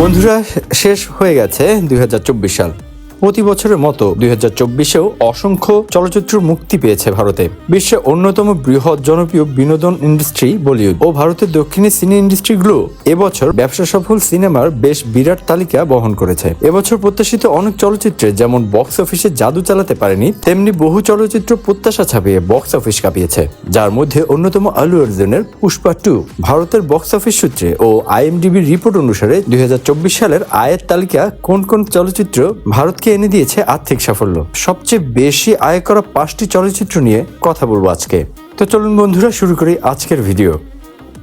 বন্ধুরা, শেষ হয়ে গেছে 2024 সাল। প্রতি বছরের মতো 2024-এও অসংখ্য চলচ্চিত্র মুক্তি পেয়েছে ভারতে। বিশ্বের অন্যতম বৃহৎ জনপ্রিয় বিনোদন ইন্ডাস্ট্রি বলিউড ও ভারতের দক্ষিণী সিনে ইন্ডাস্ট্রিগুলো এবছর ব্যবসা সফল সিনেমার বেশ বিরাট তালিকা বহন করেছে। এবছর প্রত্যাশিত অনেক চলচ্চিত্রে যেমন বক্স অফিসে জাদু চালাতে পারেনি, তেমনি বহু চলচ্চিত্র প্রত্যাশা ছাপিয়ে বক্স অফিস কাঁপিয়েছে, যার মধ্যে অন্যতম আল্লু অর্জুনের পুষ্পা 2। ভারতের বক্স অফিস সূত্রে ও IMDb রিপোর্ট অনুসারে 2024 সালের আয়ের তালিকা কোন কোন চলচ্চিত্র ভারতকে এনে দিয়েছে আর্থিক সাফল্য। সবচেয়ে বেশি আয় করা 5টি চলচ্চিত্র নিয়ে কথা বলবো আজকে। তো চলুন বন্ধুরা, শুরু করি আজকের ভিডিও।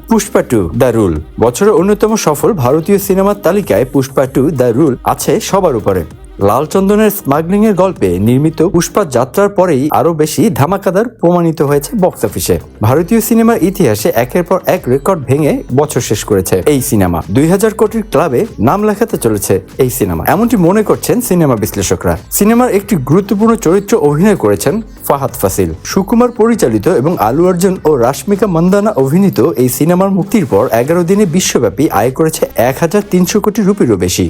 Pushpa 2 the rule. বছরের অন্যতম সফল ভারতীয় সিনেমার তালিকায় পুষ্পা 2 দ্য রুল আছে সবার উপরে। লাল চন্দনের স্মাগলিং এর গল্পে নির্মিত পুষ্পা যাত্রার পরেই আরো বেশি ধামাকাদার প্রমাণিত হয়েছে বক্স অফিসে। ভারতীয় সিনেমার ইতিহাসে একের পর এক রেকর্ড ভেঙে বছর শেষ করেছে এই সিনেমা। 2000 কোটির ক্লাবে নাম লেখাতে চলেছে এই সিনেমা, এমনটি মনে করছেন সিনেমা বিশ্লেষকরা। সিনেমার একটি গুরুত্বপূর্ণ চরিত্র অভিনয় করেছেন ফাহাদ ফাসিল। সুকুমার পরিচালিত এবং আলু অর্জুন ও রাশমিকা মান্দানা অভিনীত এই সিনেমার মুক্তির পর 11 দিনে বিশ্বব্যাপী আয় করেছে 1300 কোটি রুপিরও বেশি।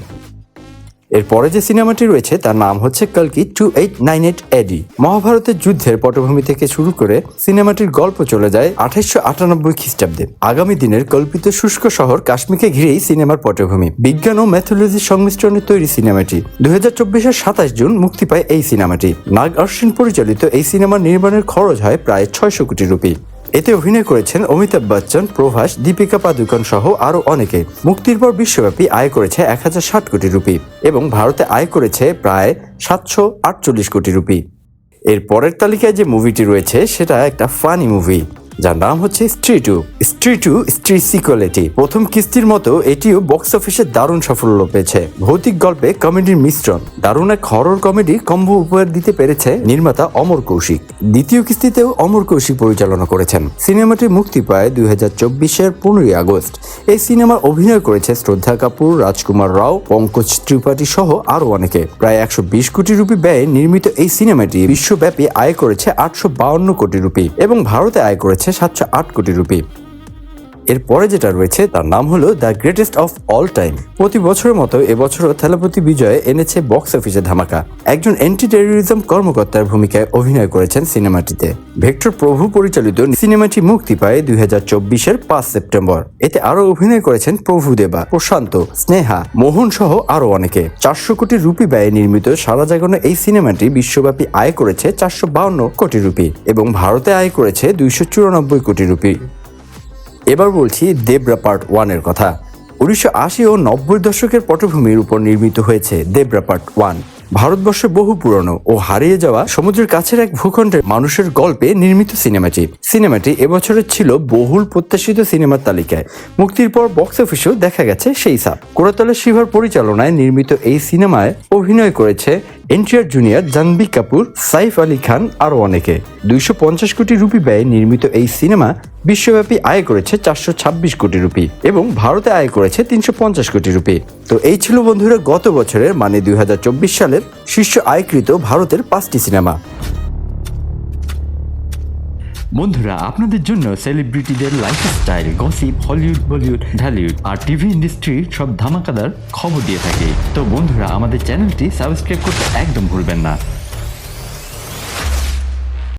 এরপরে যে সিনেমাটি রয়েছে তার নাম হচ্ছে কালকি 2898 AD। মহাভারতের যুদ্ধের পটভূমি থেকে শুরু করে সিনেমাটির গল্প চলে যায় 2898 খ্রিস্টাব্দে। আগামী দিনের কল্পিত শুষ্ক শহর কাশ্মীরকে ঘিরেই সিনেমার পটভূমি। বিজ্ঞান ও ম্যাথোলজির সংমিশ্রণে তৈরি সিনেমাটি 2024-এর 27 জুন মুক্তি পায় এই সিনেমাটি। নাগ অশ্বিন পরিচালিত এই সিনেমার নির্মাণের খরচ হয় প্রায় 600 কোটি রুপি। এতে অভিনয় করেছেন অমিতাভ বচ্চন, প্রভাস, দীপিকা পাদুকোন সহ আরো অনেকে। মুক্তির পর বিশ্বব্যাপী আয় করেছে 1060 কোটি রুপি এবং ভারতে আয় করেছে প্রায় 748 কোটি রুপি। এর পরের তালিকায় যে মুভিটি রয়েছে সেটা একটা ফানি মুভি, যার নাম হচ্ছে স্ত্রী 2। স্ত্রী সিকুয়েল। এটি প্রথম কিস্তির মতো এটিও বক্স অফিসে দারুণ সাফল্য পেয়েছে। ভৌতিক গল্পে কমেডির মিশ্রণ, দারুণ এক হরর কমেডি কম্বো উপহার দিতে পেরেছে নির্মাতা অমর কৌশিক। দ্বিতীয় কিস্তিতেও অমর কৌশিক পরিচালনা করেছেন। সিনেমাটি মুক্তি পায় 2024-এর 15 আগস্ট। এই সিনেমার অভিনয় করেছে শ্রদ্ধা কাপুর, রাজকুমার রাও, পঙ্কজ ত্রিপাঠী সহ আরো অনেকে। প্রায় 120 কোটি রুপি ব্যয়ে নির্মিত এই সিনেমাটি বিশ্বব্যাপী আয় করেছে 852 কোটি রুপি এবং ভারতে আয় করেছে 708 কোটি রুপি। এরপরে যেটা রয়েছে তার নাম হলো the greatest of all time. প্রতি বছরের মতো এবছরও থেলাপতি বিজয় এনেছে বক্স অফিসে ধামাকা। একজন অ্যান্টি টেরোরিজম কর্মকর্তার ভূমিকায় অভিনয় করেছেন সিনেমাটিতে। ভেক্টর প্রভু পরিচালিত সিনেমাটি মুক্তি পায় 2024-এর 5 সেপ্টেম্বর। এতে আরো অভিনয় করেছেন প্রভুদেবা, প্রশান্ত, স্নেহা, মোহন সহ আরো অনেকে। 400 কোটি রুপি ব্যয়ে নির্মিত সারা জাগানো এই সিনেমাটি বিশ্বব্যাপী আয় করেছে 452 কোটি রুপি এবং ভারতে আয় করেছে 294 কোটি রুপি। এবার বলছি দেবরা পার্ট 1 এর কথা। 1980 ও 90 দশকের পটভূমির উপর নির্মিত হয়েছে দেবরা পার্ট 1। ভারতবর্ষে বহু পুরনো ও হারিয়ে যাওয়া সমুদ্রের কাছের এক ভূখণ্ডের মানুষের গল্পে নির্মিত সিনেমাটি এবছরের ছিল বহুল প্রত্যাশিত সিনেমার তালিকায়। মুক্তির পর বক্স অফিসেও দেখা গেছে সেই ছাপ। কোরাতলা শিভার পরিচালনায় নির্মিত এই সিনেমায় অভিনয় করেছে এনটিআর জুনিয়র, জাহ্নবী কাপুর, সাইফ আলী খান আরো অনেকে। 250 কোটি রুপি ব্যয়ে নির্মিত এই সিনেমা বিশ্বব্যাপী আয় করেছে 426 কোটি রুপি এবং ভারতে আয় করেছে 350 কোটি রুপি। তো এই ছিল বন্ধুরা গত বছরের মানে 2024 সালের শীর্ষ আয়কৃত ভারতের 5টি সিনেমা। বন্ধুরা, আপনাদের জন্য সেলিব্রিটিদের lifestyle, gossip, Hollywood, Bollywood, Dhallywood আর টিভি ইন্ডাস্ট্রির সব ধামাকাদার খবর দিয়ে থাকে। তো বন্ধুরা, আমাদের চ্যানেলটি সাবস্ক্রাইব করতে একদম ভুলবেন না।